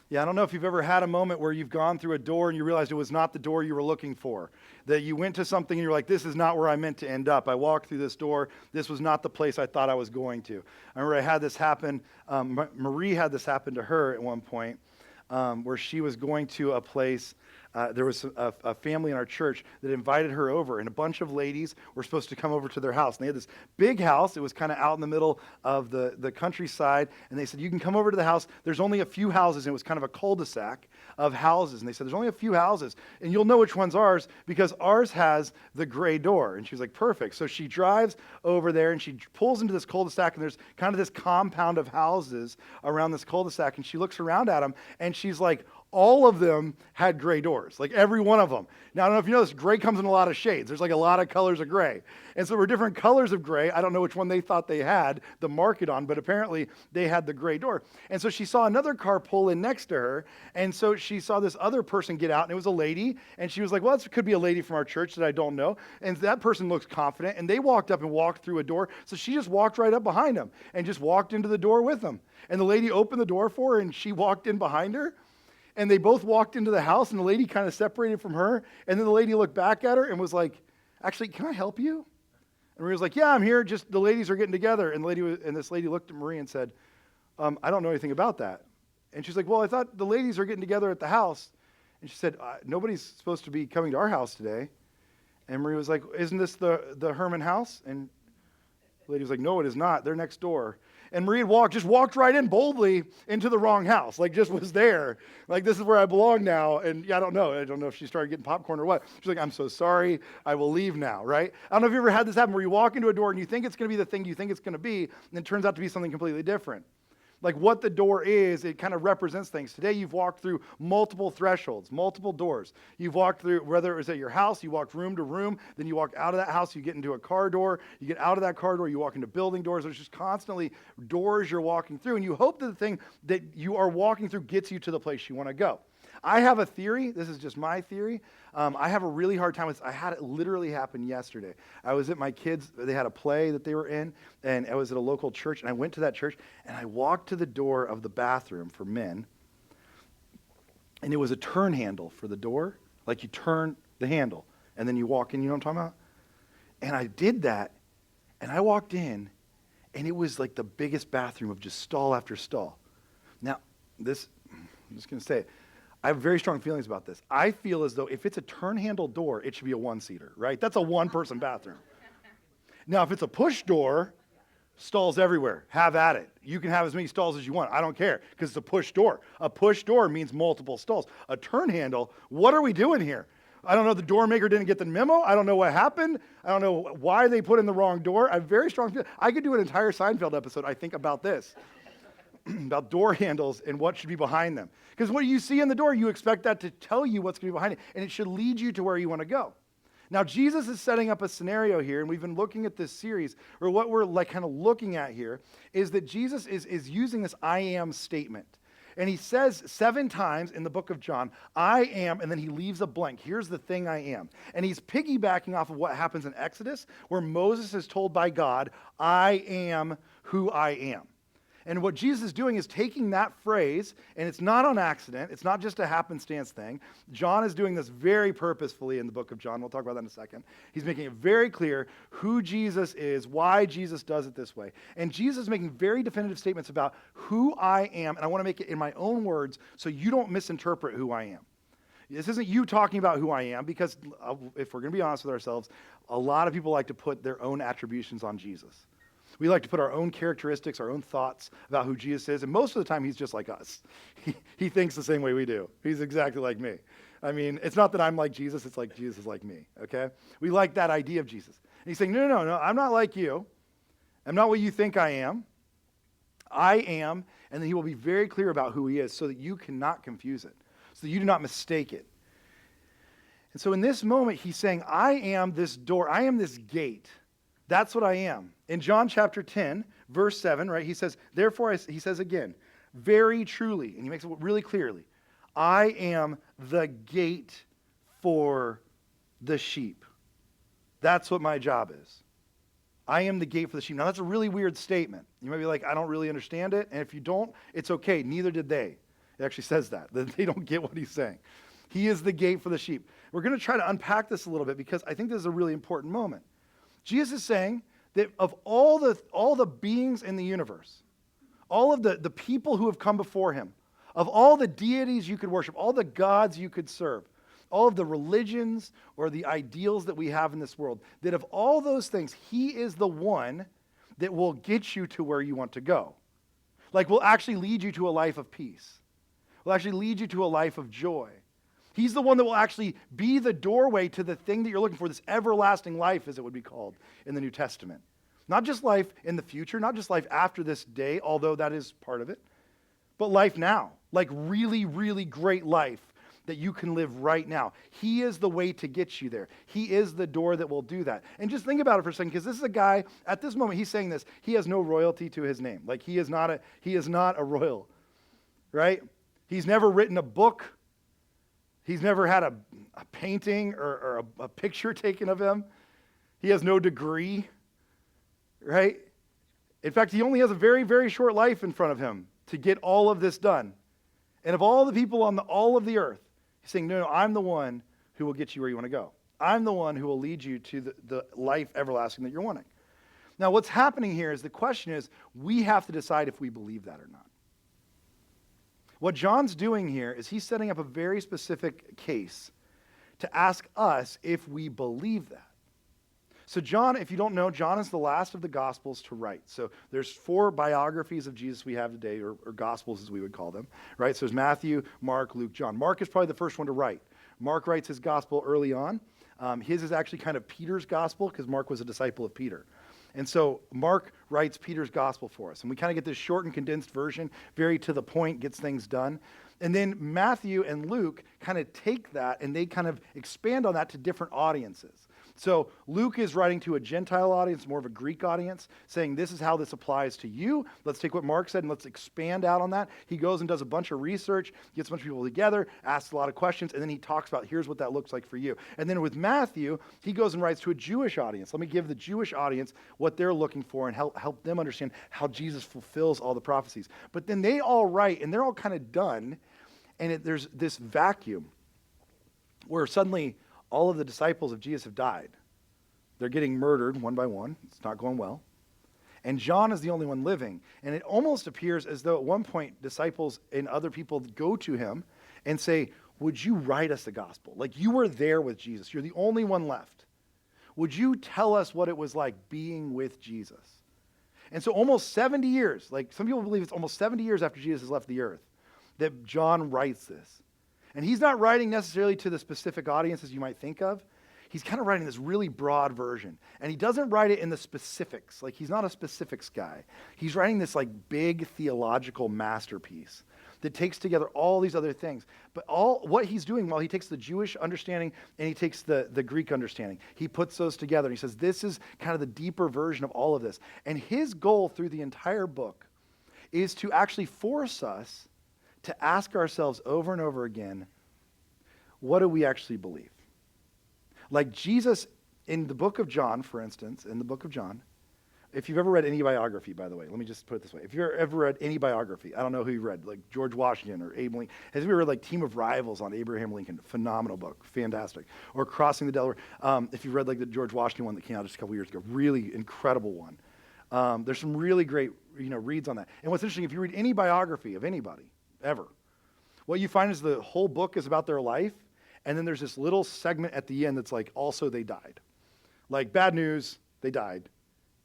Yeah, I don't know if you've ever had a moment where you've gone through a door and you realized it was not the door you were looking for. That you went to something and you're like, this is not where I meant to end up. I walked through this door. This was not the place I thought I was going to. I remember I had this happen. Marie had this happen to her at one point where she was going to a place. There was a family in our church that invited her over, and a bunch of ladies were supposed to come over to their house. And they had this big house. It was kind of out in the middle of the countryside, and they said, you can come over to the house. There's only a few houses, and it was kind of a cul-de-sac of houses. And they said, there's only a few houses, and you'll know which one's ours because ours has the gray door. And she was like, perfect. So she drives over there, and she pulls into this cul-de-sac, and there's kind of this compound of houses around this cul-de-sac, and she looks around at them, and she's like, all of them had gray doors, like every one of them. Now, I don't know if you know this, gray comes in a lot of shades. There's like a lot of colors of gray. And so there were different colors of gray. I don't know which one they thought they had the market on, but apparently they had the gray door. And so she saw another car pull in next to her. And so she saw this other person get out, and it was a lady. And she was like, well, this could be a lady from our church that I don't know. And that person looks confident. And they walked up and walked through a door. So she just walked right up behind them and just walked into the door with them. And the lady opened the door for her, and she walked in behind her. And they both walked into the house, and the lady kind of separated from her. And then the lady looked back at her and was like, actually, can I help you? And Marie was like, yeah, I'm here. Just the ladies are getting together. And this lady looked at Marie and said, I don't know anything about that. And she's like, well, I thought the ladies are getting together at the house. And she said, nobody's supposed to be coming to our house today. And Marie was like, isn't this the Herman house? And the lady was like, no, it is not. They're next door. And Marie had just walked right in boldly into the wrong house, like just was there. Like, this is where I belong now. And yeah, I don't know if she started getting popcorn or what. She's like, I'm so sorry. I will leave now, right? I don't know if you ever had this happen where you walk into a door and you think it's going to be the thing you think it's going to be, and it turns out to be something completely different. Like what the door is, it kind of represents things. Today you've walked through multiple thresholds, multiple doors. You've walked through, whether it was at your house, you walked room to room, then you walk out of that house, you get into a car door, you get out of that car door, you walk into building doors. There's just constantly doors you're walking through, and you hope that the thing that you are walking through gets you to the place you want to go. I have a theory. This is just my theory. I have a really hard time with. I had it literally happen yesterday. I was at my kids. They had a play that they were in, and I was at a local church. And I went to that church, and I walked to the door of the bathroom for men, and it was a turn handle for the door. Like you turn the handle, and then you walk in. You know what I'm talking about? And I did that, and I walked in, and it was like the biggest bathroom of just stall after stall. Now, I'm just going to say it. I have very strong feelings about this. I feel as though if it's a turn handle door, it should be a one-seater, right? That's a one-person bathroom. Now, if it's a push door, stalls everywhere. Have at it. You can have as many stalls as you want. I don't care because it's a push door. A push door means multiple stalls. A turn handle, what are we doing here? I don't know. The door maker didn't get the memo. I don't know what happened. I don't know why they put in the wrong door. I have very strong feelings. I could do an entire Seinfeld episode, I think, about this. About door handles and what should be behind them. Because what you see in the door, you expect that to tell you what's going to be behind it, and it should lead you to where you want to go. Now, Jesus is setting up a scenario here, and we've been looking at this series, or what we're like kind of looking at here, is that Jesus is using this I am statement. And he says 7 times in the book of John, I am, and then he leaves a blank. Here's the thing I am. And he's piggybacking off of what happens in Exodus, where Moses is told by God, I am who I am. And what Jesus is doing is taking that phrase, and it's not on accident. It's not just a happenstance thing. John is doing this very purposefully in the book of John. We'll talk about that in a second. He's making it very clear who Jesus is, why Jesus does it this way. And Jesus is making very definitive statements about who I am, and I want to make it in my own words so you don't misinterpret who I am. This isn't you talking about who I am, because if we're going to be honest with ourselves, a lot of people like to put their own attributions on Jesus. We like to put our own characteristics, our own thoughts about who Jesus is, and most of the time he's just like us. He thinks the same way we do. He's exactly like me. I mean, it's not that I'm like Jesus, it's like Jesus is like me, okay? We like that idea of Jesus. And he's saying, no, I'm not like you. I'm not what you think I am. I am, and then he will be very clear about who he is so that you cannot confuse it, so that you do not mistake it. And so in this moment, he's saying, I am this door, I am this gate. That's what I am. In John chapter 10, verse 7, right, he says, therefore, he says again, very truly, and he makes it really clearly, I am the gate for the sheep. That's what my job is. I am the gate for the sheep. Now, that's a really weird statement. You might be like, I don't really understand it. And if you don't, it's okay. Neither did they. It actually says that they don't get what he's saying. He is the gate for the sheep. We're going to try to unpack this a little bit because I think this is a really important moment. Jesus is saying that of all the beings in the universe, all of the people who have come before him, of all the deities you could worship, all the gods you could serve, all of the religions or the ideals that we have in this world, that of all those things, he is the one that will get you to where you want to go. Like, will actually lead you to a life of peace. Will actually lead you to a life of joy. He's the one that will actually be the doorway to the thing that you're looking for, this everlasting life, as it would be called in the New Testament. Not just life in the future, not just life after this day, although that is part of it, but life now. Like really, really great life that you can live right now. He is the way to get you there. He is the door that will do that. And just think about it for a second, because this is a guy, at this moment, he's saying this, he has no royalty to his name. Like he is not a royal, right? He's never written a book. He's never had a painting or a picture taken of him. He has no degree, right? In fact, he only has a very, very short life in front of him to get all of this done. And of all the people on all of the earth, he's saying, no, I'm the one who will get you where you want to go. I'm the one who will lead you to the life everlasting that you're wanting. Now, what's happening here is the question is, we have to decide if we believe that or not. What John's doing here is he's setting up a very specific case to ask us if we believe that. So John, if you don't know, John is the last of the Gospels to write. So there's 4 biographies of Jesus we have today, or Gospels as we would call them, right? So there's Matthew, Mark, Luke, John. Mark is probably the first one to write. Mark writes his Gospel early on. His is actually kind of Peter's Gospel because Mark was a disciple of Peter. And so Mark writes Peter's Gospel for us. And we kind of get this short and condensed version, very to the point, gets things done. And then Matthew and Luke kind of take that and they kind of expand on that to different audiences. So Luke is writing to a Gentile audience, more of a Greek audience, saying this is how this applies to you. Let's take what Mark said and let's expand out on that. He goes and does a bunch of research, gets a bunch of people together, asks a lot of questions, and then he talks about here's what that looks like for you. And then with Matthew, he goes and writes to a Jewish audience. Let me give the Jewish audience what they're looking for and help them understand how Jesus fulfills all the prophecies. But then they all write, and they're all kind of done, and there's this vacuum where suddenly all of the disciples of Jesus have died. They're getting murdered one by one. It's not going well. And John is the only one living. And it almost appears as though at one point disciples and other people go to him and say, would you write us the gospel? Like you were there with Jesus. You're the only one left. Would you tell us what it was like being with Jesus? And so almost 70 years, like some people believe it's almost 70 years after Jesus has left the earth, that John writes this. And he's not writing necessarily to the specific audiences you might think of. He's kind of writing this really broad version. And he doesn't write it in the specifics. Like he's not a specifics guy. He's writing this like big theological masterpiece that takes together all these other things. But what he's doing while he takes the Jewish understanding and he takes the Greek understanding, he puts those together. And he says this is kind of the deeper version of all of this. And his goal through the entire book is to actually force us to ask ourselves over and over again, what do we actually believe? Like Jesus, in the book of John, for instance, in the book of John, if you've ever read any biography, by the way, let me just put it this way. If you've ever read any biography, I don't know who you read, like George Washington or Abe Lincoln. Has you ever read like Team of Rivals on Abraham Lincoln? Phenomenal book, fantastic. Or Crossing the Delaware. If you've read like the George Washington one that came out just a couple years ago, really incredible one. There's some really great reads on that. And what's interesting, if you read any biography of anybody, ever, what you find is the whole book is about their life, and then there's this little segment at the end that's like, also they died. Like, bad news, they died.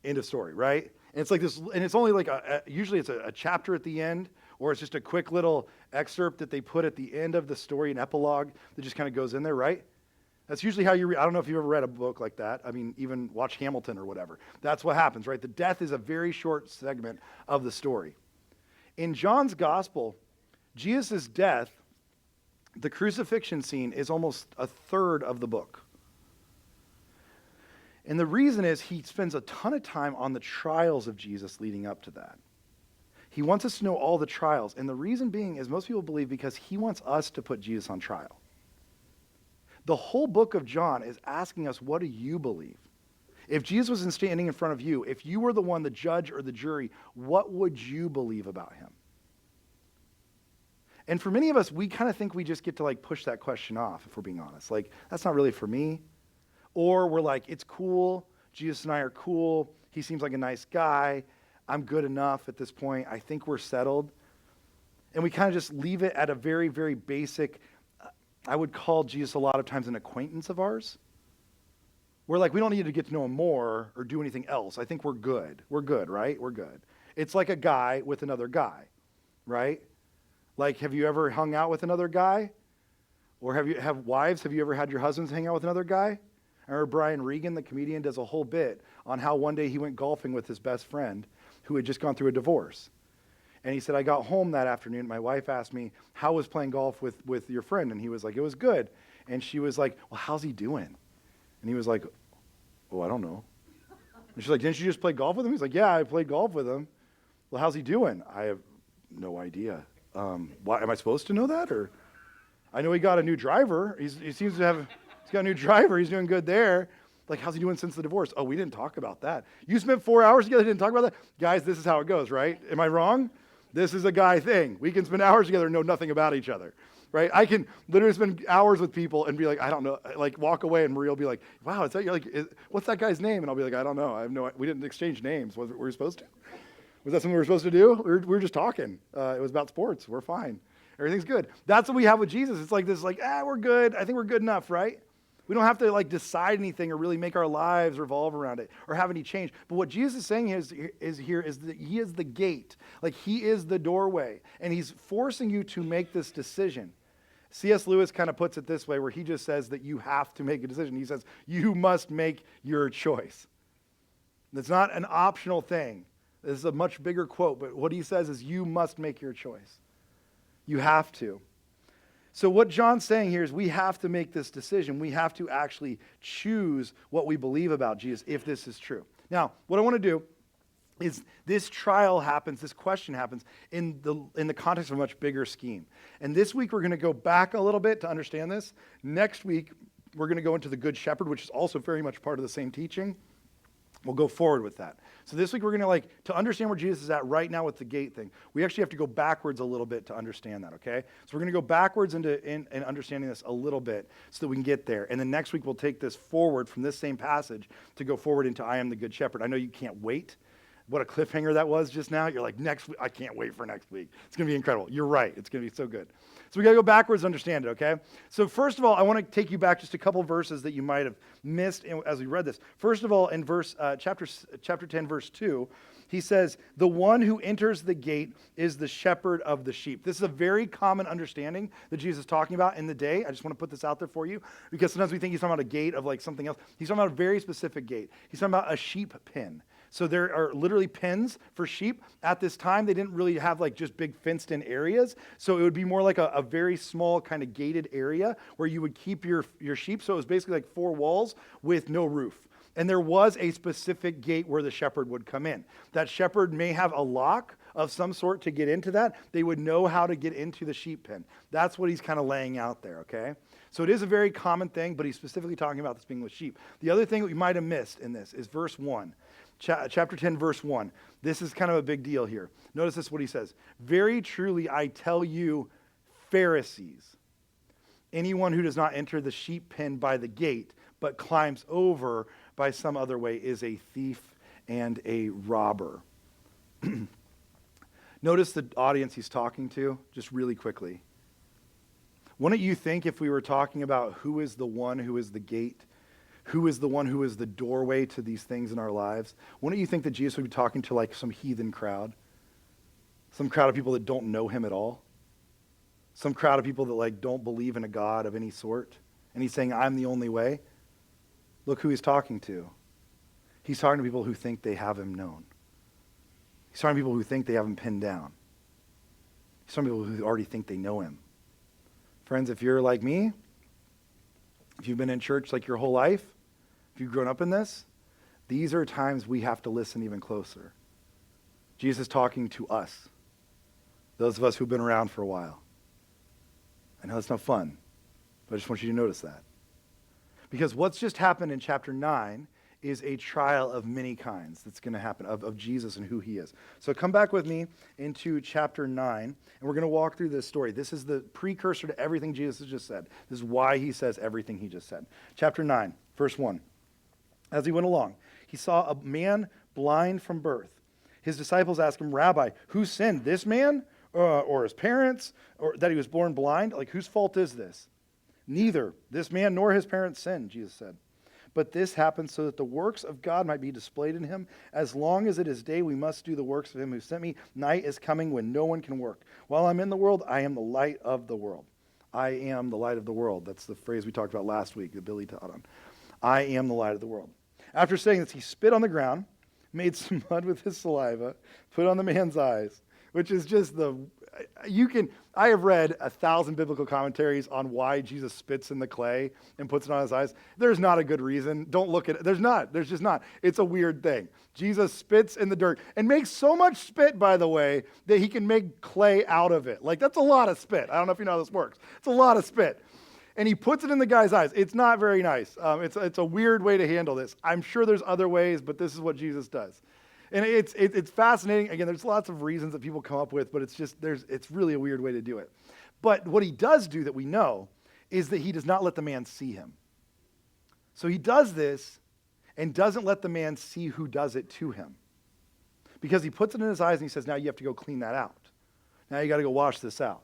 End of story, right? And it's like this, and it's only like, usually it's a chapter at the end, or it's just a quick little excerpt that they put at the end of the story, an epilogue that just kind of goes in there, right? That's usually how you read. I don't know if you've ever read a book like that. I mean, even watch Hamilton or whatever. That's what happens, right? The death is a very short segment of the story. In John's gospel, Jesus' death, the crucifixion scene, is almost a third of the book. And the reason is he spends a ton of time on the trials of Jesus leading up to that. He wants us to know all the trials. And the reason being is most people believe because he wants us to put Jesus on trial. The whole book of John is asking us, what do you believe? If Jesus was standing in front of you, if you were the one, the judge or the jury, what would you believe about him? And for many of us, we kind of think we just get to like push that question off, if we're being honest. Like, that's not really for me. Or we're like, it's cool. Jesus and I are cool. He seems like a nice guy. I'm good enough at this point. I think we're settled. And we kind of just leave it at a very, very basic, I would call Jesus a lot of times an acquaintance of ours. We're like, we don't need to get to know him more or do anything else. I think we're good. We're good, right? We're good. It's like a guy with another guy, right? Like, have you ever hung out with another guy? Or have wives, have you ever had your husbands hang out with another guy? I remember Brian Regan, the comedian, does a whole bit on how one day he went golfing with his best friend who had just gone through a divorce. And he said, I got home that afternoon. My wife asked me, how was playing golf with your friend? And he was like, it was good. And she was like, well, how's he doing? And he was like, oh, I don't know. And she's like, didn't you just play golf with him? He's like, yeah, I played golf with him. Well, how's he doing? I have no idea. Why am I supposed to know that? Or I know he got a new driver. He seems to have, he's got a new driver. He's doing good there. Like, how's he doing since the divorce? Oh, we didn't talk about that. You spent 4 hours together, didn't talk about that? Guys, this is how it goes, right? Am I wrong? This is a guy thing. We can spend hours together and know nothing about each other, right? I can literally spend hours with people and be like, I don't know, like walk away and Maria will be like, wow, is that, you're like, what's that guy's name? And I'll be like, I don't know. I have no, we didn't exchange names. Were we supposed to? Was that something we were supposed to do? We were just talking. It was about sports. We're fine. Everything's good. That's what we have with Jesus. It's like this, like, we're good. I think we're good enough, right? We don't have to like decide anything or really make our lives revolve around it or have any change. But what Jesus is saying is that he is the gate. Like, he is the doorway. And he's forcing you to make this decision. C.S. Lewis kind of puts it this way, where he just says that you have to make a decision. He says, you must make your choice. It's not an optional thing. This is a much bigger quote, but what he says is you must make your choice. You have to. So what John's saying here is we have to make this decision. We have to actually choose what we believe about Jesus if this is true. Now, what I want to do is this trial happens, this question happens in the context of a much bigger scheme. And this week we're going to go back a little bit to understand this. Next week we're going to go into the Good Shepherd, which is also very much part of the same teaching. We'll go forward with that. So this week we're going to understand where Jesus is at right now with the gate thing, we actually have to go backwards a little bit to understand that, okay? So we're going to go backwards in understanding this a little bit so that we can get there. And then next week we'll take this forward from this same passage to go forward into I am the Good Shepherd. I know you can't wait. What a cliffhanger that was just now. You're like, next week, I can't wait for next week. It's going to be incredible. You're right. It's going to be so good. So we got to go backwards to understand it, okay? So first of all, I want to take you back just a couple verses that you might have missed as we read this. First of all, in chapter 10, verse 2, he says, the one who enters the gate is the shepherd of the sheep. This is a very common understanding that Jesus is talking about in the day. I just want to put this out there for you because sometimes we think he's talking about a gate of like something else. He's talking about a very specific gate. He's talking about a sheep pen. So there are literally pens for sheep. At this time, they didn't really have like just big fenced-in areas. So it would be more like a very small kind of gated area where you would keep your sheep. So it was basically like 4 walls with no roof. And there was a specific gate where the shepherd would come in. That shepherd may have a lock of some sort to get into that. They would know how to get into the sheep pen. That's what he's kind of laying out there, okay? So it is a very common thing, but he's specifically talking about this being with sheep. The other thing that we might have missed in this is verse 1. Chapter 10, verse 1. This is kind of a big deal here. Notice this, what he says. Very truly, I tell you, Pharisees, anyone who does not enter the sheep pen by the gate, but climbs over by some other way is a thief and a robber. Notice the audience he's talking to, just really quickly. Wouldn't you think if we were talking about who is the one who is the gate, who is the one who is the doorway to these things in our lives, wouldn't you think that Jesus would be talking to like some heathen crowd? Some crowd of people that don't know him at all? Some crowd of people that like don't believe in a God of any sort? And he's saying, I'm the only way? Look who he's talking to. He's talking to people who think they have him known. He's talking to people who think they have him pinned down. He's talking to people who already think they know him. Friends, if you're like me, if you've been in church like your whole life, if you've grown up in this, these are times we have to listen even closer. Jesus is talking to us, those of us who've been around for a while. I know it's not fun, but I just want you to notice that. Because what's just happened in chapter 9 is a trial of many kinds that's going to happen of Jesus and who he is. So come back with me into chapter 9, and we're going to walk through this story. This is the precursor to everything Jesus has just said. This is why he says everything he just said. Chapter 9, verse 1. As he went along, he saw a man blind from birth. His disciples asked him, Rabbi, who sinned, this man or his parents, or that he was born blind? Like, whose fault is this? Neither this man nor his parents sinned, Jesus said. But this happened so that the works of God might be displayed in him. As long as it is day, we must do the works of him who sent me. Night is coming when no one can work. While I'm in the world, I am the light of the world. I am the light of the world. That's the phrase we talked about last week that Billy taught on. I am the light of the world. After saying this, he spit on the ground, made some mud with his saliva, put on the man's eyes, which is just I have read 1,000 biblical commentaries on why Jesus spits in the clay and puts it on his eyes. There's not a good reason. Don't look at it. There's just not. It's a weird thing. Jesus spits in the dirt and makes so much spit, by the way, that he can make clay out of it. Like, that's a lot of spit. I don't know if you know how this works. It's a lot of spit. And he puts it in the guy's eyes. It's not very nice. It's a weird way to handle this. I'm sure there's other ways, but this is what Jesus does. And it's fascinating. Again, there's lots of reasons that people come up with, but it's really a weird way to do it. But what he does do that we know is that he does not let the man see him. So he does this and doesn't let the man see who does it to him. Because he puts it in his eyes and he says, now you have to go clean that out. Now you got to go wash this out.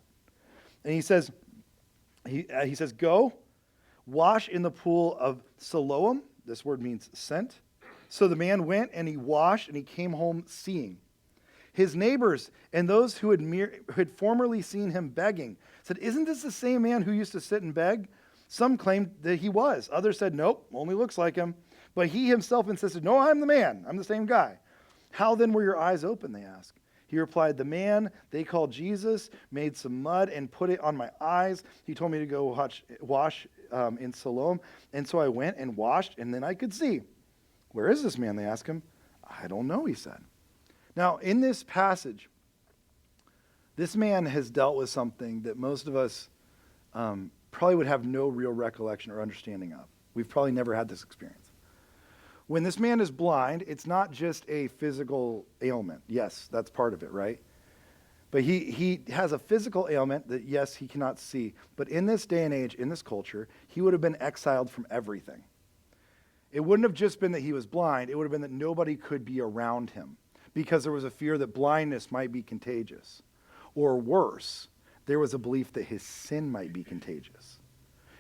And he says, go wash in the pool of Siloam. This word means sent. So the man went and he washed and he came home seeing. His neighbors and those who had formerly seen him begging said, isn't this the same man who used to sit and beg? Some claimed that he was. Others said, nope, only looks like him. But he himself insisted, no, I'm the man. I'm the same guy. How then were your eyes open, they asked. He replied, the man they called Jesus made some mud and put it on my eyes. He told me to go wash in Siloam. And so I went and washed, and then I could see. Where is this man? They asked him. I don't know, he said. Now, in this passage, this man has dealt with something that most of us probably would have no real recollection or understanding of. We've probably never had this experience. When this man is blind, it's not just a physical ailment. Yes, that's part of it, right? But he has a physical ailment that, yes, he cannot see. But in this day and age, in this culture, he would have been exiled from everything. It wouldn't have just been that he was blind. It would have been that nobody could be around him because there was a fear that blindness might be contagious. Or worse, there was a belief that his sin might be contagious.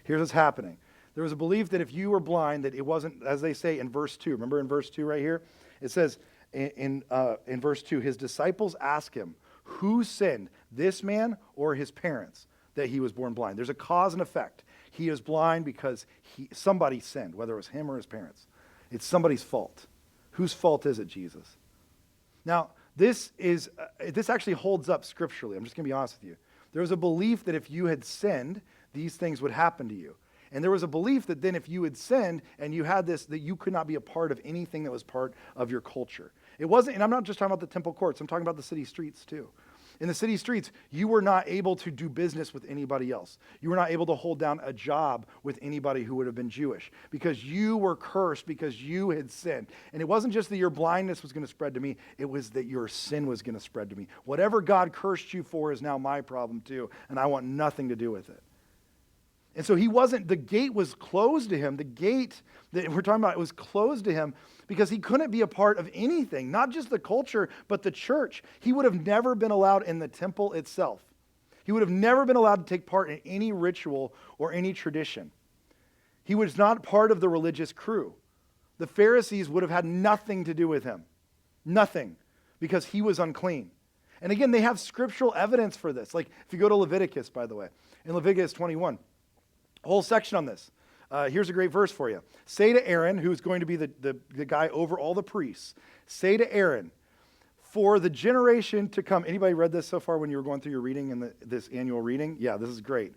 Here's what's happening. There was a belief that if you were blind, that it wasn't, as they say in verse 2. Remember in verse 2 right here? It says in verse 2, his disciples asked him, who sinned, this man or his parents, that he was born blind? There's a cause and effect. He is blind because somebody sinned, whether it was him or his parents. It's somebody's fault. Whose fault is it, Jesus? Now, this actually holds up scripturally. I'm just going to be honest with you. There was a belief that if you had sinned, these things would happen to you. And there was a belief that then if you had sinned and you had this, that you could not be a part of anything that was part of your culture. It wasn't, and I'm not just talking about the temple courts, I'm talking about the city streets too. In the city streets, you were not able to do business with anybody else. You were not able to hold down a job with anybody who would have been Jewish because you were cursed because you had sinned. And it wasn't just that your blindness was going to spread to me, it was that your sin was going to spread to me. Whatever God cursed you for is now my problem too, and I want nothing to do with it. And so the gate was closed to him. The gate that we're talking about, it was closed to him because he couldn't be a part of anything, not just the culture, but the church. He would have never been allowed in the temple itself. He would have never been allowed to take part in any ritual or any tradition. He was not part of the religious crew. The Pharisees would have had nothing to do with him. Nothing, because he was unclean. And again, they have scriptural evidence for this. Like if you go to Leviticus, by the way, in Leviticus 21, a whole section on this. Here's a great verse for you. Say to Aaron, who's going to be the guy over all the priests, say to Aaron, for the generation to come. Anybody read this so far when you were going through your reading in this annual reading? Yeah, this is great.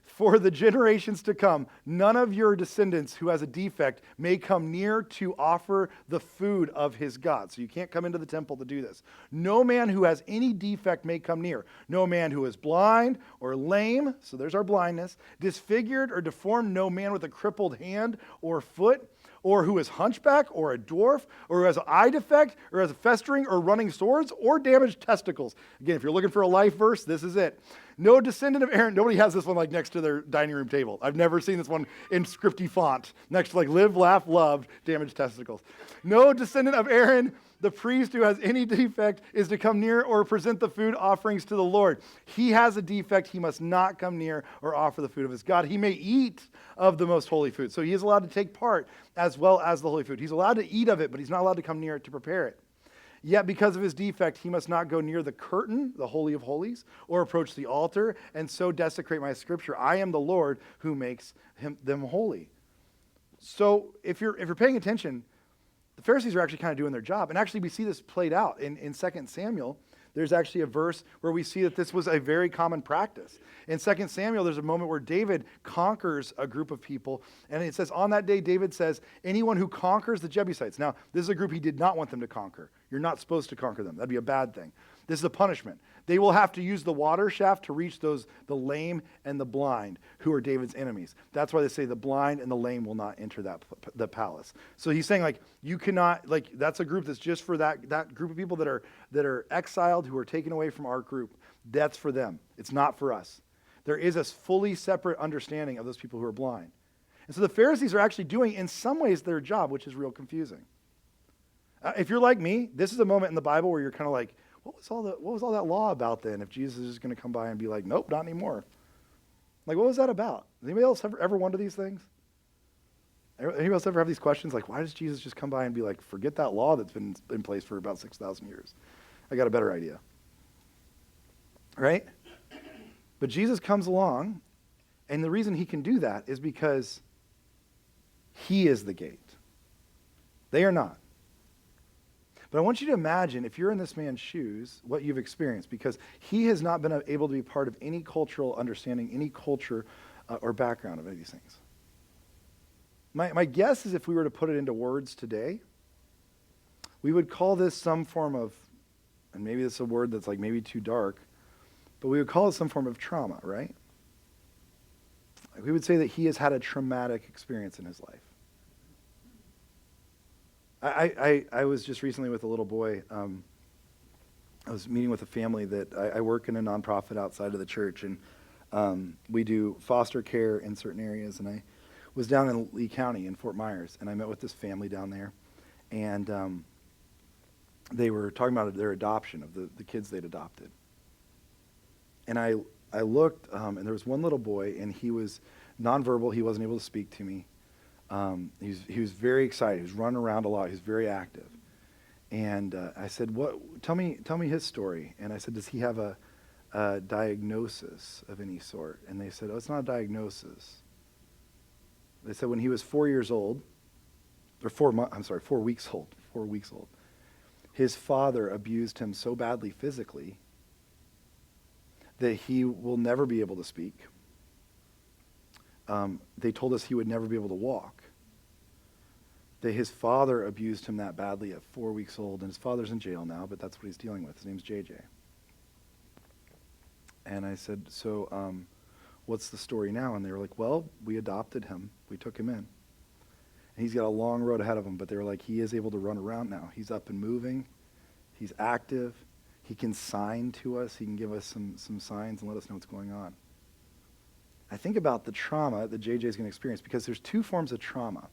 For the generations to come, none of your descendants who has a defect may come near to offer the food of his God. So you can't come into the temple to do this. No man who has any defect may come near. No man who is blind or lame, so there's our blindness, disfigured or deformed, no man with a crippled hand or foot, or who is hunchback, or a dwarf, or who has an eye defect, or has a festering or running sores, or damaged testicles. Again, if you're looking for a life verse, this is it. No descendant of Aaron. Nobody has this one like next to their dining room table. I've never seen this one in scripty font next to like live, laugh, loved, damaged testicles. No descendant of Aaron, the priest who has any defect, is to come near or present the food offerings to the Lord. He has a defect. He must not come near or offer the food of his God. He may eat of the most holy food. So he is allowed to take part as well as the holy food. He's allowed to eat of it, but he's not allowed to come near it to prepare it. Yet because of his defect, he must not go near the curtain, the Holy of Holies, or approach the altar, and so desecrate my scripture. I am the Lord who makes them holy. So if you're paying attention, the Pharisees are actually kind of doing their job. And actually we see this played out in 2 Samuel. There's actually a verse where we see that this was a very common practice. In 2 Samuel, there's a moment where David conquers a group of people. And it says, on that day, David says, anyone who conquers the Jebusites. Now, this is a group he did not want them to conquer. You're not supposed to conquer them. That'd be a bad thing. This is a punishment. They will have to use the water shaft to reach the lame and the blind, who are David's enemies. That's why they say the blind and the lame will not enter the palace. So he's saying, like, you cannot, like, that's a group that's just for that group of people that are exiled, who are taken away from our group. That's for them. It's not for us. There is a fully separate understanding of those people who are blind. And so the Pharisees are actually doing, in some ways, their job, which is real confusing. If you're like me, this is a moment in the Bible where you're kind of like, what was all that law about then, if Jesus is just going to come by and be like, nope, not anymore? Like, what was that about? Does anybody else ever wonder these things? Anybody else ever have these questions? Like, why does Jesus just come by and be like, forget that law that's been in place for about 6,000 years? I got a better idea. Right? But Jesus comes along, and the reason he can do that is because he is the gate. They are not. But I want you to imagine, if you're in this man's shoes, what you've experienced, because he has not been able to be part of any cultural understanding, any culture or background of any of these things. My guess is if we were to put it into words today, we would call this some form of, and maybe this is a word that's like maybe too dark, but we would call it some form of trauma, right? We would say that he has had a traumatic experience in his life. I was just recently with a little boy. I was meeting with a family that I work in a nonprofit outside of the church, and we do foster care in certain areas. And I was down in Lee County in Fort Myers, and I met with this family down there, and they were talking about their adoption of the kids they'd adopted. And I looked, and there was one little boy, and he was nonverbal. He wasn't able to speak to me. He was very excited. He was running around a lot. He was very active. And I said, tell me his story. And I said, does he have a diagnosis of any sort? And they said, oh, it's not a diagnosis. They said when he was 4 years old, or 4 weeks old, his father abused him so badly physically that he will never be able to speak. They told us he would never be able to walk. That his father abused him that badly at 4 weeks old, and his father's in jail now, but that's what he's dealing with. His name's JJ. And I said, so what's the story now? And they were like, well, we adopted him. We took him in. And he's got a long road ahead of him, but they were like, he is able to run around now. He's up and moving. He's active. He can sign to us. He can give us some signs and let us know what's going on. I think about the trauma that JJ is going to experience, because there's two forms of trauma.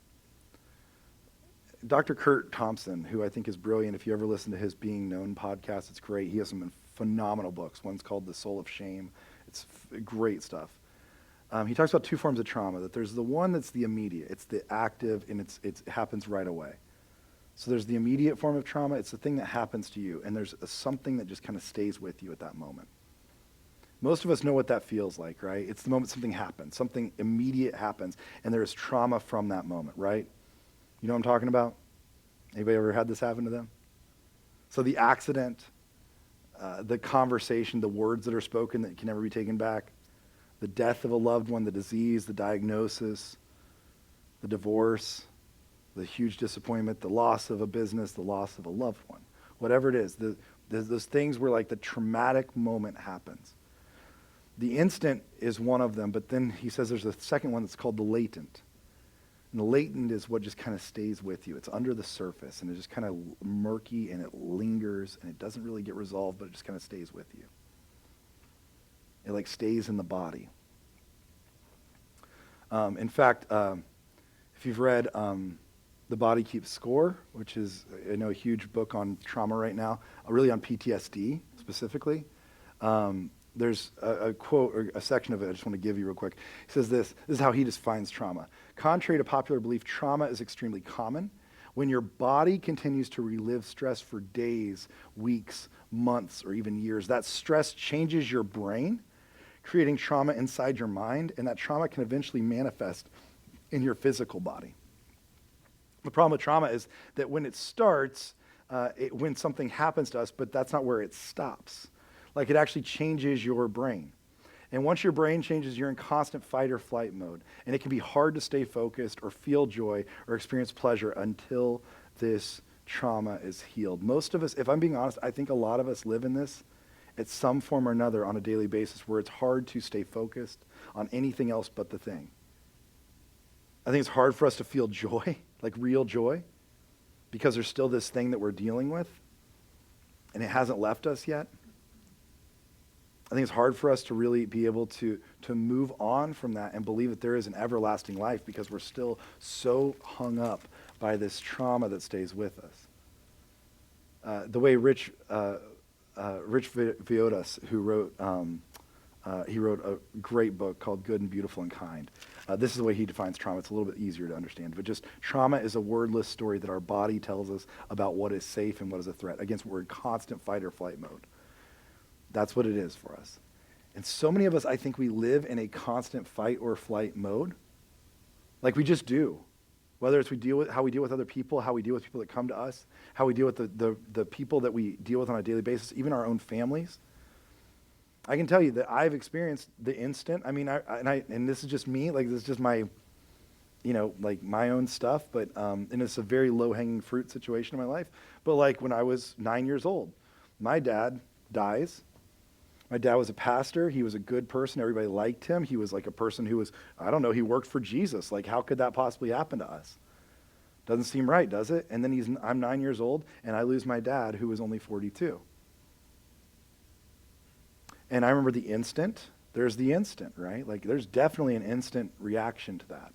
Dr. Kurt Thompson, who I think is brilliant, if you ever listen to his Being Known podcast, it's great. He has some phenomenal books. One's called The Soul of Shame. It's great stuff. He talks about two forms of trauma, that there's the one that's the immediate. It's the active, and it happens right away. So there's the immediate form of trauma. It's the thing that happens to you, and there's something that just kind of stays with you at that moment. Most of us know what that feels like, right? It's the moment something happens, something immediate happens, and there is trauma from that moment, right? You know what I'm talking about? Anybody ever had this happen to them? So the accident, the conversation, the words that are spoken that can never be taken back, the death of a loved one, the disease, the diagnosis, the divorce, the huge disappointment, the loss of a business, the loss of a loved one, whatever it is, those things where like the traumatic moment happens. The instant is one of them, but then he says there's a second one that's called the latent. And the latent is what just kind of stays with you. It's under the surface, and it's just kind of murky, and it lingers, and it doesn't really get resolved, but it just kind of stays with you. It like stays in the body. In fact, if you've read The Body Keeps Score, which is, I know, a huge book on trauma right now, really on PTSD specifically, there's a quote or a section of it I just want to give you real quick. He says this is how he defines trauma. Contrary to popular belief, trauma is extremely common. When your body continues to relive stress for days, weeks, months, or even years, that stress changes your brain, creating trauma inside your mind, and that trauma can eventually manifest in your physical body. The problem with trauma is that when it starts, when something happens to us, but that's not where it stops. Like, it actually changes your brain. And once your brain changes, you're in constant fight or flight mode. And it can be hard to stay focused or feel joy or experience pleasure until this trauma is healed. Most of us, if I'm being honest, I think a lot of us live in this at some form or another on a daily basis where it's hard to stay focused on anything else but the thing. I think it's hard for us to feel joy, like real joy, because there's still this thing that we're dealing with, and it hasn't left us yet. I think it's hard for us to really be able to move on from that and believe that there is an everlasting life because we're still so hung up by this trauma that stays with us. The way Rich Villodas, who wrote a great book called Good and Beautiful and Kind. This is the way he defines trauma. It's a little bit easier to understand. But just trauma is a wordless story that our body tells us about what is safe and what is a threat. Against, we're in constant fight or flight mode. That's what it is for us. And so many of us, I think we live in a constant fight or flight mode. Like we just do. Whether it's how we deal with other people, how we deal with people that come to us, how we deal with the people that we deal with on a daily basis, even our own families. I can tell you that I've experienced the instant. I mean, and this is just me. Like, this is just my, like my own stuff. But and it's a very low-hanging fruit situation in my life. But like when I was 9 years old, my dad dies. My dad was a pastor. He was a good person. Everybody liked him. He was like a person who was, I don't know, he worked for Jesus. Like, how could that possibly happen to us? Doesn't seem right, does it? And then I'm 9 years old, and I lose my dad, who was only 42. And I remember the instant. There's the instant, right? Like, there's definitely an instant reaction to that.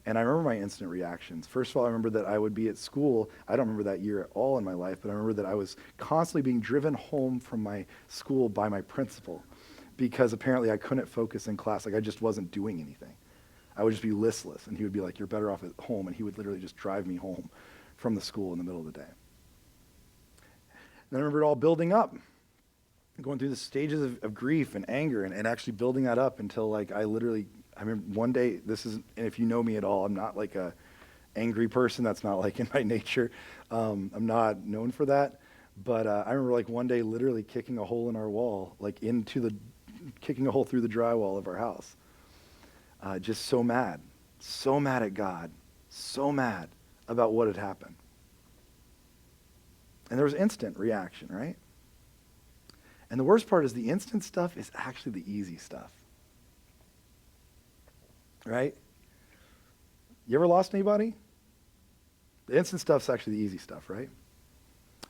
And I remember my instant reactions. First of all, I remember that I would be at school. I don't remember that year at all in my life, but I remember that I was constantly being driven home from my school by my principal because apparently I couldn't focus in class. Like, I just wasn't doing anything. I would just be listless, and he would be like, "You're better off at home," and he would literally just drive me home from the school in the middle of the day. And I remember it all building up, going through the stages of grief and anger and actually building that up until like I remember one day, and if you know me at all, I'm not like a angry person. That's not like in my nature. I'm not known for that. But I remember like one day literally kicking a hole in our wall, like kicking a hole through the drywall of our house. Just so mad at God, so mad about what had happened. And there was instant reaction, right? And the worst part is the instant stuff is actually the easy stuff. Right? You ever lost anybody? The instant stuff's actually the easy stuff, right?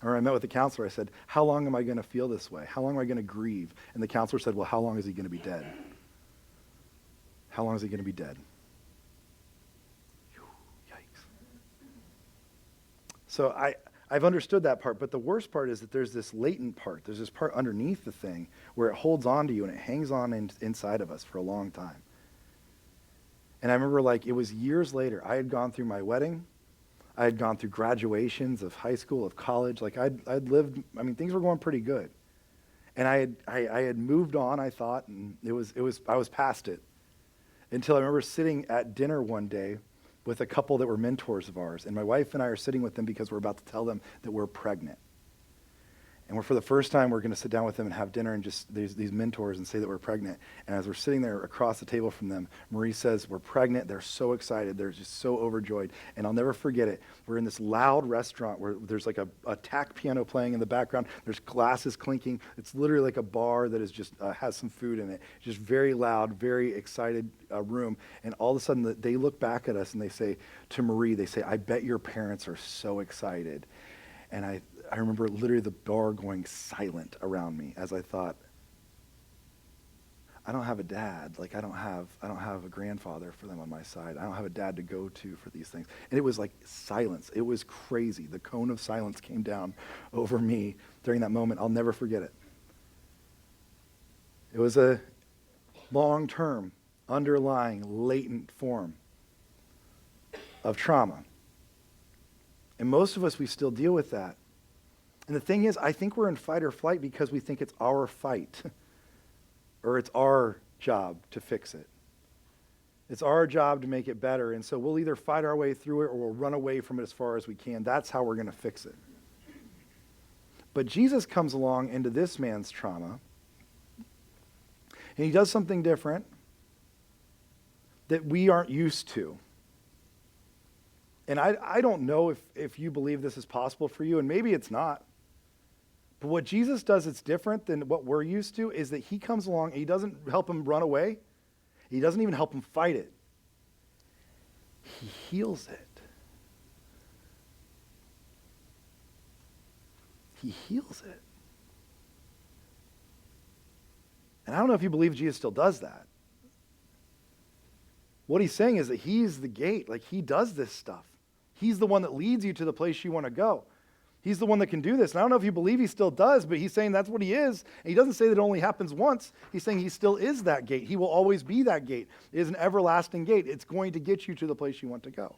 Or I met with the counselor. I said, "How long am I going to feel this way? How long am I going to grieve?" And the counselor said, "Well, how long is he going to be dead? How long is he going to be dead?" Yikes. So I've understood that part, but the worst part is that there's this latent part. There's this part underneath the thing where it holds on to you and it hangs on inside of us for a long time. And I remember like it was years later. I had gone through my wedding. I had gone through graduations of high school, of college. Like I'd lived, I mean, things were going pretty good. And I had moved on, I thought, and I was past it. Until I remember sitting at dinner one day with a couple that were mentors of ours. And my wife and I are sitting with them because we're about to tell them that we're pregnant. And for the first time, we're going to sit down with them and have dinner and just these mentors and say that we're pregnant. And as we're sitting there across the table from them, Marie says, we're pregnant. They're so excited. They're just so overjoyed. And I'll never forget it. We're in this loud restaurant where there's like a tack piano playing in the background. There's glasses clinking. It's literally like a bar that is just has some food in it. Just very loud, very excited room. And all of a sudden, they look back at us and they say to Marie, they say, I bet your parents are so excited. And I remember literally the bar going silent around me as I thought, I don't have a dad. Like I don't have a grandfather for them on my side. I don't have a dad to go to for these things. And it was like silence. It was crazy. The cone of silence came down over me during that moment. I'll never forget it. It was a long-term, underlying, latent form of trauma. And most of us, we still deal with that. And the thing is, I think we're in fight or flight because we think it's our fight or it's our job to fix it. It's our job to make it better. And so we'll either fight our way through it or we'll run away from it as far as we can. That's how we're going to fix it. But Jesus comes along into this man's trauma, and he does something different that we aren't used to. And I don't know if you believe this is possible for you, and maybe it's not. But what Jesus does that's different than what we're used to is that he comes along and he doesn't help him run away. He doesn't even help him fight it. He heals it. He heals it. And I don't know if you believe Jesus still does that. What he's saying is that he's the gate. Like he does this stuff. He's the one that leads you to the place you want to go. He's the one that can do this. And I don't know if you believe he still does, but he's saying that's what he is. And he doesn't say that it only happens once. He's saying he still is that gate. He will always be that gate. It is an everlasting gate. It's going to get you to the place you want to go.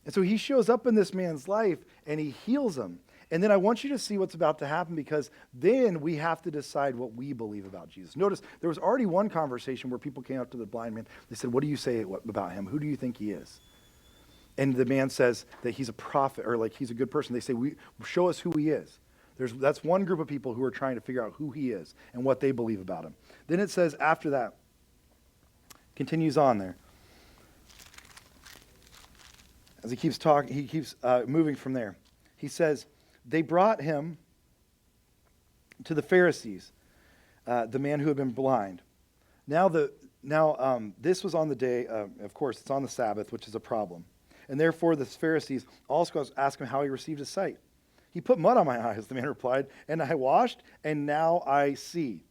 And so he shows up in this man's life and he heals him. And then I want you to see what's about to happen, because then we have to decide what we believe about Jesus. Notice there was already one conversation where people came up to the blind man. They said, what do you say about him? Who do you think he is? And the man says that he's a prophet, or like he's a good person. They say, show us who he is. That's one group of people who are trying to figure out who he is and what they believe about him. Then it says after that, continues on there. As he keeps talking, he keeps moving from there. He says, they brought him to the Pharisees, the man who had been blind. Now this was on the day, of course, it's on the Sabbath, which is a problem. And therefore the Pharisees also asked him how he received his sight. He put mud on my eyes, the man replied, and I washed, and now I see.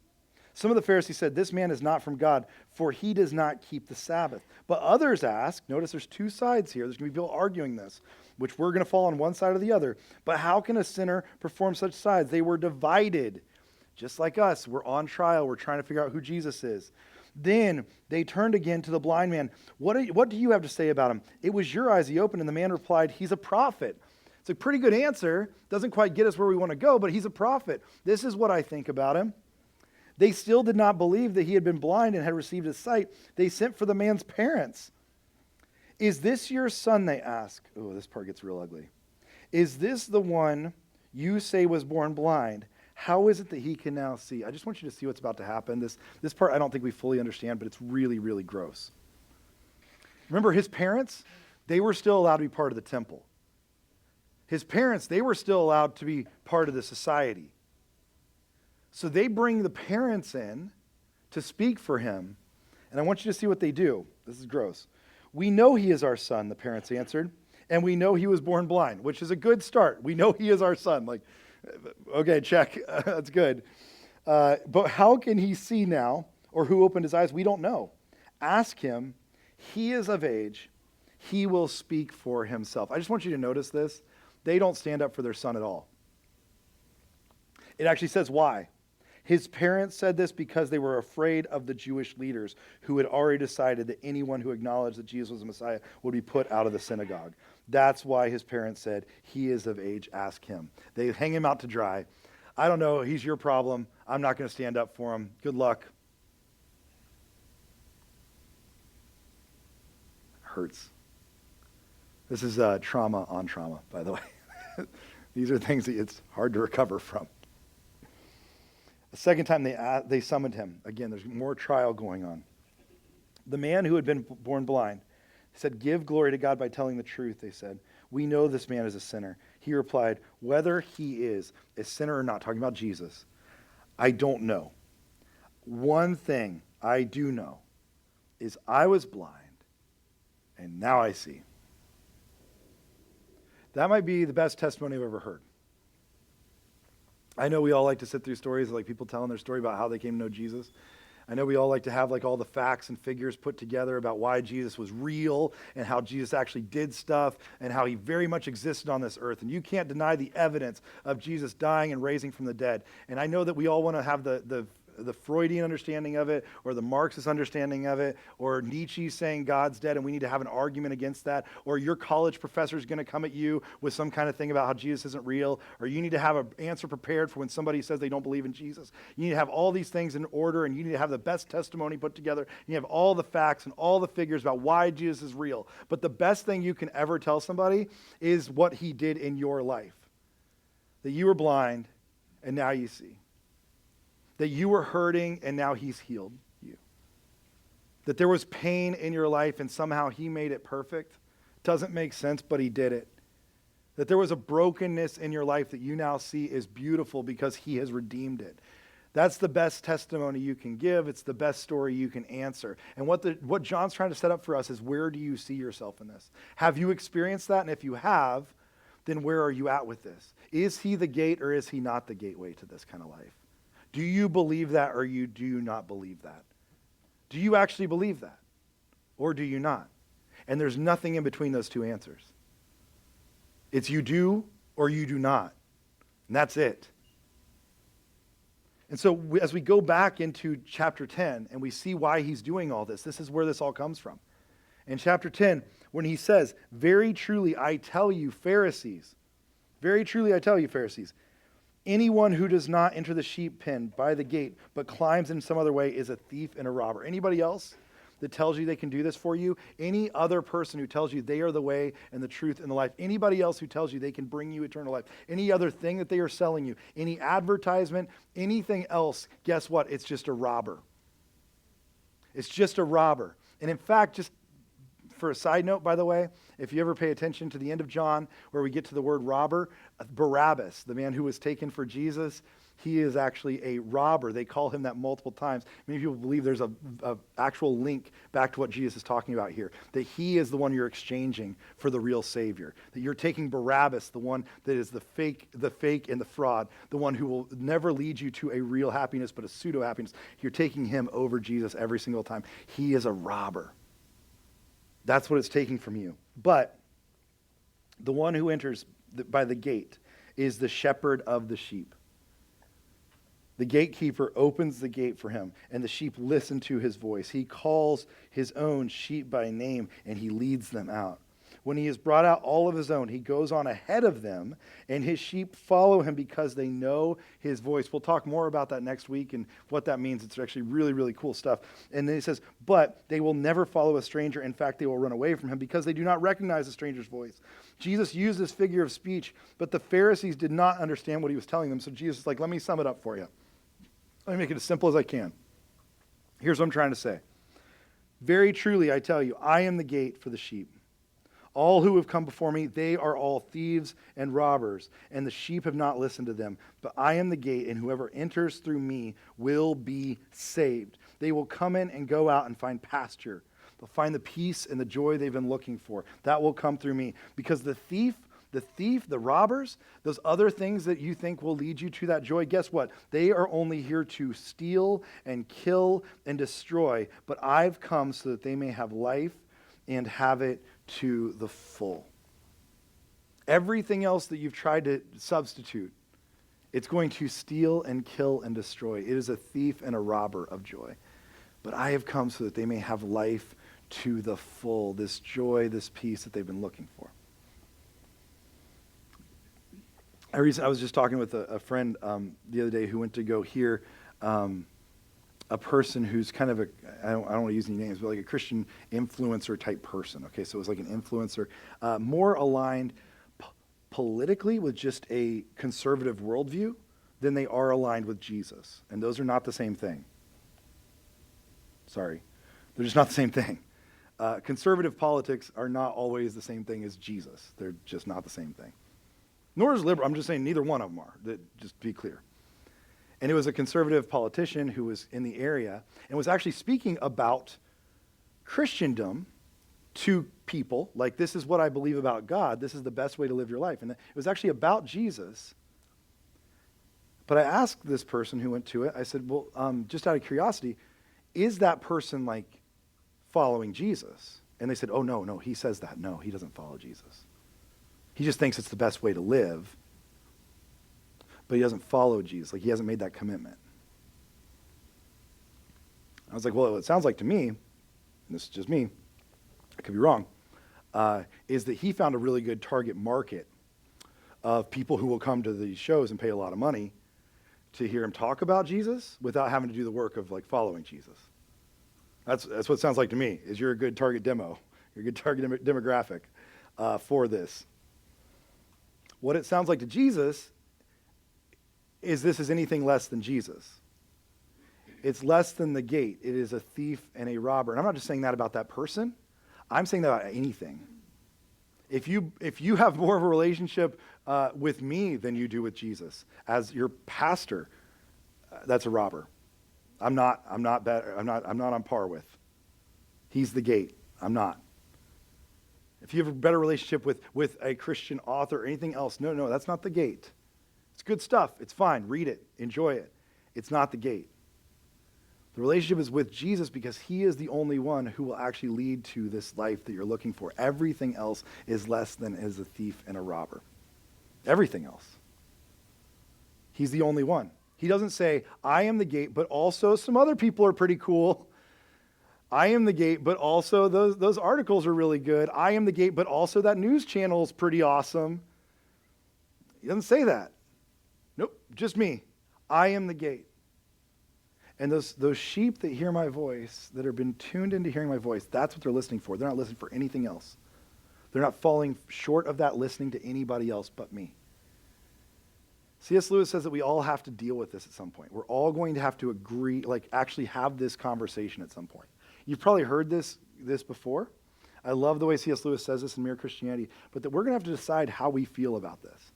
Some of the Pharisees said, this man is not from God, for he does not keep the Sabbath. But others asked, notice there's two sides here. There's going to be people arguing this, which we're going to fall on one side or the other. But how can a sinner perform such signs? They were divided. Just like us, we're on trial. We're trying to figure out who Jesus is. Then they turned again to the blind man. What do you have to say about him? It was your eyes he opened. And the man replied, he's a prophet. It's a pretty good answer. Doesn't quite get us where we want to go, but he's a prophet. This is what I think about him. They still did not believe that he had been blind and had received his sight. They sent for the man's parents. Is this your son, they ask. Oh, this part gets real ugly. Is this the one you say was born blind? How is it that he can now see? I just want you to see what's about to happen. This part I don't think we fully understand, but it's really, really gross. Remember, his parents, they were still allowed to be part of the temple. His parents, they were still allowed to be part of the society. So they bring the parents in to speak for him. And I want you to see what they do. This is gross. We know he is our son, the parents answered, and we know he was born blind, which is a good start. We know he is our son. Like, okay, check. That's good. But how can he see now, or who opened his eyes? We don't know. Ask him. He is of age. He will speak for himself. I just want you to notice this. They don't stand up for their son at all. It actually says why. His parents said this because they were afraid of the Jewish leaders who had already decided that anyone who acknowledged that Jesus was the Messiah would be put out of the synagogue. That's why his parents said, he is of age, ask him. They hang him out to dry. I don't know, he's your problem. I'm not going to stand up for him. Good luck. Hurts. This is trauma on trauma, by the way. These are things that it's hard to recover from. The second time they summoned him. Again, there's more trial going on. The man who had been born blind said, "Give glory to God by telling the truth," they said. "We know this man is a sinner." He replied, "Whether he is a sinner or not," talking about Jesus, "I don't know. One thing I do know is I was blind, and now I see." That might be the best testimony I've ever heard. I know we all like to sit through stories like people telling their story about how they came to know Jesus. I know we all like to have like all the facts and figures put together about why Jesus was real and how Jesus actually did stuff and how he very much existed on this earth. And you can't deny the evidence of Jesus dying and raising from the dead. And I know that we all want to have the Freudian understanding of it, or the Marxist understanding of it, or Nietzsche saying God's dead and we need to have an argument against that, or your college professor is going to come at you with some kind of thing about how Jesus isn't real, or you need to have an answer prepared for when somebody says they don't believe in Jesus. You need to have all these things in order, and you need to have the best testimony put together. You have all the facts and all the figures about why Jesus is real. But the best thing you can ever tell somebody is what he did in your life. That you were blind and now you see. That you were hurting and now he's healed you. That there was pain in your life and somehow he made it perfect. Doesn't make sense, but he did it. That there was a brokenness in your life that you now see is beautiful because he has redeemed it. That's the best testimony you can give. It's the best story you can answer. And what John's trying to set up for us is, where do you see yourself in this? Have you experienced that? And if you have, then where are you at with this? Is he the gate or is he not the gateway to this kind of life? Do you believe that or do you not believe that? Do you actually believe that? Or do you not? And there's nothing in between those two answers. It's you do or you do not. And that's it. And so as we go back into chapter 10 and we see why he's doing all this, this is where this all comes from. In chapter 10, when he says, "Very truly I tell you, Pharisees, very truly I tell you, Pharisees, anyone who does not enter the sheep pen by the gate, but climbs in some other way is a thief and a robber." Anybody else that tells you they can do this for you? Any other person who tells you they are the way and the truth and the life? Anybody else who tells you they can bring you eternal life? Any other thing that they are selling you? Any advertisement? Anything else? Guess what? It's just a robber. It's just a robber. And in fact, just for a side note, by the way, if you ever pay attention to the end of John, where we get to the word robber, Barabbas, the man who was taken for Jesus, he is actually a robber. They call him that multiple times. Many people believe there's a actual link back to what Jesus is talking about here, that he is the one you're exchanging for the real Savior, that you're taking Barabbas, the one that is the fake and the fraud, the one who will never lead you to a real happiness but a pseudo happiness. You're taking him over Jesus every single time. He is a robber. That's what it's taking from you. But the one who enters by the gate is the shepherd of the sheep. The gatekeeper opens the gate for him, and the sheep listen to his voice. He calls his own sheep by name, and he leads them out. When he has brought out all of his own, he goes on ahead of them, and his sheep follow him because they know his voice. We'll talk more about that next week and what that means. It's actually really, really cool stuff. And then he says, but they will never follow a stranger. In fact, they will run away from him because they do not recognize a stranger's voice. Jesus used this figure of speech, but the Pharisees did not understand what he was telling them. So Jesus is like, let me sum it up for you. Let me make it as simple as I can. Here's what I'm trying to say. Very truly, I tell you, I am the gate for the sheep. All who have come before me, they are all thieves and robbers, and the sheep have not listened to them. But I am the gate, and whoever enters through me will be saved. They will come in and go out and find pasture. They'll find the peace and the joy they've been looking for. That will come through me. Because the thief, the robbers, those other things that you think will lead you to that joy, guess what? They are only here to steal and kill and destroy. But I've come so that they may have life and have it to the full. Everything else that you've tried to substitute, it's going to steal and kill and destroy. It is a thief and a robber of joy. But I have come so that they may have life to the full, this joy, this peace that they've been looking for. I was just talking with a friend the other day who went to go hear a person who's kind of I don't want to use any names, but like a Christian influencer type person. Okay, so it was like an influencer, more aligned politically with just a conservative worldview than they are aligned with Jesus. And those are not the same thing. Sorry. They're just not the same thing. Conservative politics are not always the same thing as Jesus. They're just not the same thing. Nor is liberal. I'm just saying neither one of them are. Just to be clear. And it was a conservative politician who was in the area and was actually speaking about Christendom to people. Like, this is what I believe about God. This is the best way to live your life. And it was actually about Jesus. But I asked this person who went to it, I said, well, just out of curiosity, is that person like following Jesus? And they said, oh, no, he says that. No, he doesn't follow Jesus. He just thinks it's the best way to live, but he doesn't follow Jesus. Like, he hasn't made that commitment. I was like, well, it sounds like to me, and this is just me, I could be wrong, is that he found a really good target market of people who will come to these shows and pay a lot of money to hear him talk about Jesus without having to do the work of like following Jesus. That's what it sounds like to me, is you're a good target demo. You're a good target demographic for this. What it sounds like to Jesus is this is anything less than Jesus. It's less than the gate. It is a thief and a robber. And I'm not just saying that about that person. I'm saying that about anything. If you have more of a relationship with me than you do with Jesus as your pastor, that's a robber. I'm not better. I'm not on par with. He's the gate. I'm not. If you have a better relationship with a Christian author or anything else, no, that's not the gate. It's good stuff. It's fine. Read it. Enjoy it. It's not the gate. The relationship is with Jesus because he is the only one who will actually lead to this life that you're looking for. Everything else is less than as a thief and a robber. Everything else. He's the only one. He doesn't say, I am the gate, but also some other people are pretty cool. I am the gate, but also those articles are really good. I am the gate, but also that news channel is pretty awesome. He doesn't say that. Nope, just me. I am the gate. And those sheep that hear my voice, that have been tuned into hearing my voice, that's what they're listening for. They're not listening for anything else. They're not falling short of that listening to anybody else but me. C.S. Lewis says that we all have to deal with this at some point. We're all going to have to agree, like actually have this conversation at some point. You've probably heard this before. I love the way C.S. Lewis says this in Mere Christianity, but that we're going to have to decide how we feel about this.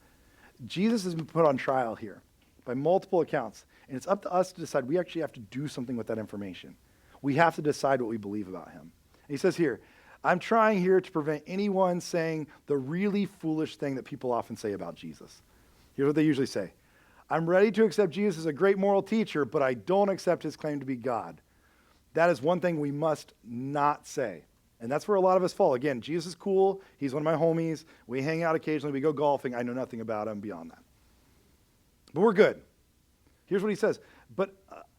Jesus has been put on trial here by multiple accounts, and it's up to us to decide. We actually have to do something with that information. We have to decide what we believe about him. And he says here, I'm trying here to prevent anyone saying the really foolish thing that people often say about Jesus. Here's what they usually say. I'm ready to accept Jesus as a great moral teacher, but I don't accept his claim to be God. That is one thing we must not say. And that's where a lot of us fall. Again, Jesus is cool. He's one of my homies. We hang out occasionally. We go golfing. I know nothing about him beyond that. But we're good. Here's what he says. But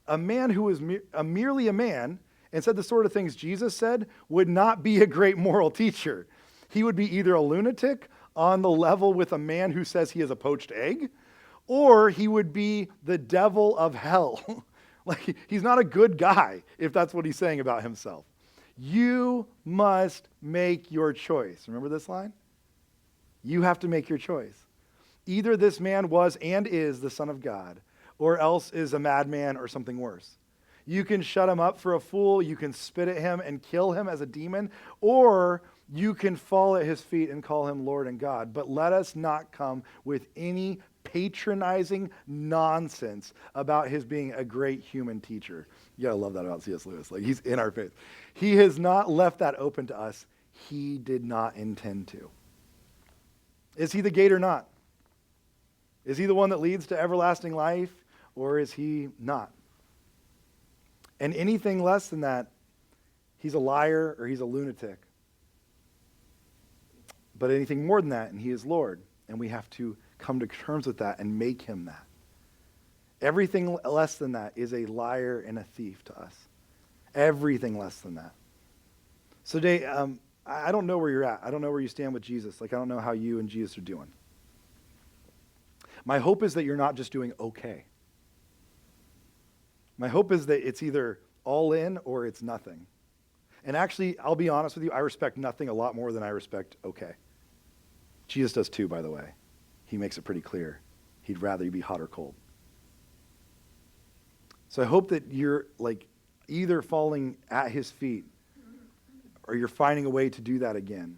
a man who is merely a man and said the sort of things Jesus said would not be a great moral teacher. He would be either a lunatic on the level with a man who says he is a poached egg, or he would be the devil of hell. Like, he's not a good guy if that's what he's saying about himself. You must make your choice. Remember this line? You have to make your choice. Either this man was and is the Son of God, or else is a madman or something worse. You can shut him up for a fool, you can spit at him and kill him as a demon, or you can fall at his feet and call him Lord and God. But let us not come with any patronizing nonsense about his being a great human teacher. You gotta love that about C.S. Lewis. Like, he's in our face. He has not left that open to us. He did not intend to. Is he the gate or not? Is he the one that leads to everlasting life, or is he not? And anything less than that, he's a liar or he's a lunatic. But anything more than that, and he is Lord, and we have to come to terms with that and make him that. Everything less than that is a liar and a thief to us. Everything less than that. So today, I don't know where you're at. I don't know where you stand with Jesus. Like, I don't know how you and Jesus are doing. My hope is that you're not just doing okay. My hope is that it's either all in or it's nothing. And actually, I'll be honest with you, I respect nothing a lot more than I respect okay. Jesus does too, by the way. he makes it pretty clear. He'd rather you be hot or cold. So I hope that you're like either falling at his feet or you're finding a way to do that again.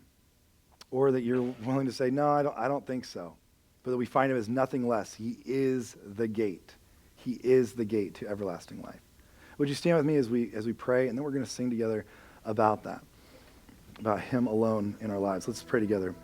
Or that you're willing to say, no, I don't think so. But that we find him as nothing less. He is the gate. He is the gate to everlasting life. Would you stand with me as we pray, and then we're going to sing together about that, about him alone in our lives. Let's pray together.